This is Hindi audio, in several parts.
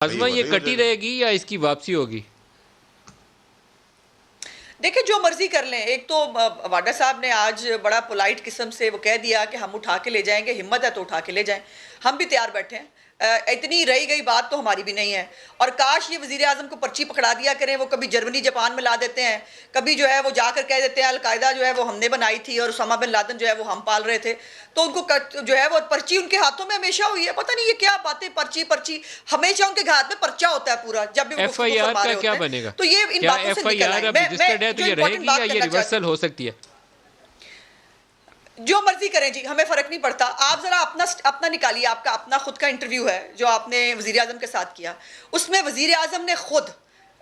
आज़मा ये कटी रहेगी या इसकी वापसी होगी? देखिए जो मर्जी कर लें। एक तो वाडा साहब ने आज बड़ा पोलाइट किस्म से वो कह दिया कि हम उठा के ले जाएंगे, हिम्मत है तो उठा के ले जाएं, हम भी तैयार बैठे हैं। इतनी रही गई बात तो हमारी भी नहीं है। और काश ये वजीर आजम को पर्ची पकड़ा दिया करें। वो कभी जर्मनी जापान में ला देते हैं, कभी जो है वो जाकर कह देते हैं अलकायदा जो है वो हमने बनाई थी और उसामा बिन लादेन जो है वो हम पाल रहे थे। तो उनको जो है वो पर्ची उनके हाथों में हमेशा हुई है। पता नहीं ये क्या बातें, पर्ची पर्ची हमेशा उनके हाथ में पर्चा होता है पूरा, जब भी वो गुफ्तगू एफआईआर फरमा का रहे क्या होते हैं। बनेगा? तो ये इन क्या बातों से निकल एफआईआर आई। अब रजिस्टर्ड है तो जो ये इंपॉर्टेंट रहेगी या बात ये करना चाहती रिवर्सल हूँ, हो सकती है? जो मर्जी करें जी, हमें फर्क नहीं पड़ता। आप जरा अपना अपना निकालिए, आपका अपना खुद का इंटरव्यू है जो आपने वजीर आजम के साथ किया। उसमें वजीर आजम ने खुद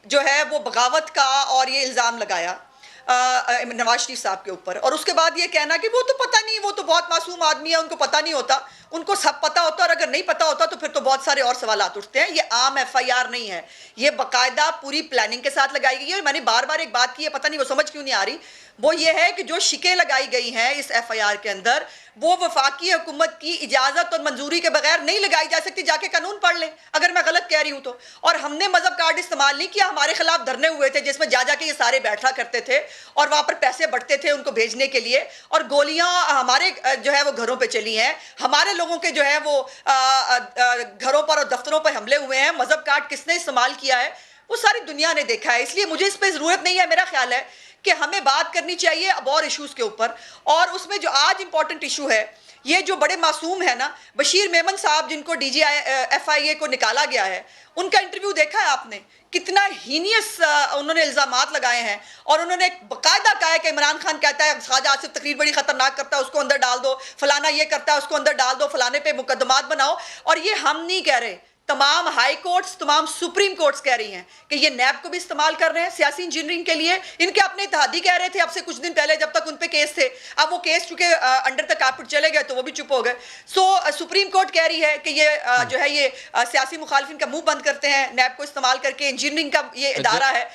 जो है वो बगावत का और ये इल्ज़ाम लगाया नवाज शरीफ साहब के ऊपर। और उसके बाद ये कहना कि वो तो पता नहीं, वो तो बहुत मासूम आदमी है, उनको पता नहीं होता। उनको सब पता होता, और अगर नहीं पता होता तो फिर तो बहुत सारे और सवालात उठते हैं। ये आम एफआईआर नहीं है, ये बाकायदा पूरी प्लानिंग के साथ लगाई गई है। मैंने बार बार एक बात की है, पता नहीं वो समझ क्यों नहीं आ रही। वो ये है कि जो शिकें लगाई गई हैं इस एफआईआर के अंदर, वो वफाकी हुकूमत की इजाजत और मंजूरी के बगैर नहीं लगाई जा सकती। जाके कानून पढ़ लें अगर मैं गलत कह रही हूं तो। और हमने मजहब कार्ड इस्तेमाल नहीं किया, हमारे खिलाफ धरने हुए थे जिसमें जा जाके ये सारे बैठा करते थे और वहां पर पैसे बढ़ते थे उनको भेजने के लिए। और गोलियां हमारे जो है वो घरों पे चली हैं, हमारे लोगों के जो है वो घरों पर और दफ्तरों पर हमले हुए हैं। मजहब कार्ड किसने इस्तेमाल किया है वो सारी दुनिया ने देखा है। इसलिए मुझे इस पर जरूरत नहीं है। मेरा ख्याल है कि हमें बात करनी चाहिए अब और इश्यूज के ऊपर। और उसमें जो आज इंपॉर्टेंट इशू है, ये जो बड़े मासूम है ना, बशीर मेमन साहब जिनको एफआईए को निकाला गया है, उनका इंटरव्यू देखा है आपने? कितना हीनियस उन्होंने इल्जामात लगाए हैं। और उन्होंने बकायदा कहा है कि इमरान खान कहता है ख्वाजा आसिफ तकरीर बड़ी खतरनाक करता है, उसको अंदर डाल दो, फलाना ये करता है उसको अंदर डाल दो, फलाने पे मुकदमात बनाओ। और ये हम नहीं कह रहे, तमाम हाई कोर्ट्स, तमाम सुप्रीम कोर्ट्स कह रही हैं कि ये नैब को भी इस्तेमाल कर रहे हैं सियासी इंजीनियरिंग के लिए। इनके अपने इत्तेहादी कह रहे थे अब से कुछ दिन पहले, जब तक उन पे केस थे। अब वो केस चूंकि अंडर द कारपेट चले गए तो वो भी चुप हो गए। सुप्रीम कोर्ट कह रही है कि ये जो है ये सियासी मुखालिफिन का मुंह बंद करते हैं, नैब को इस्तेमाल करके। इंजीनियरिंग का ये इदारा है,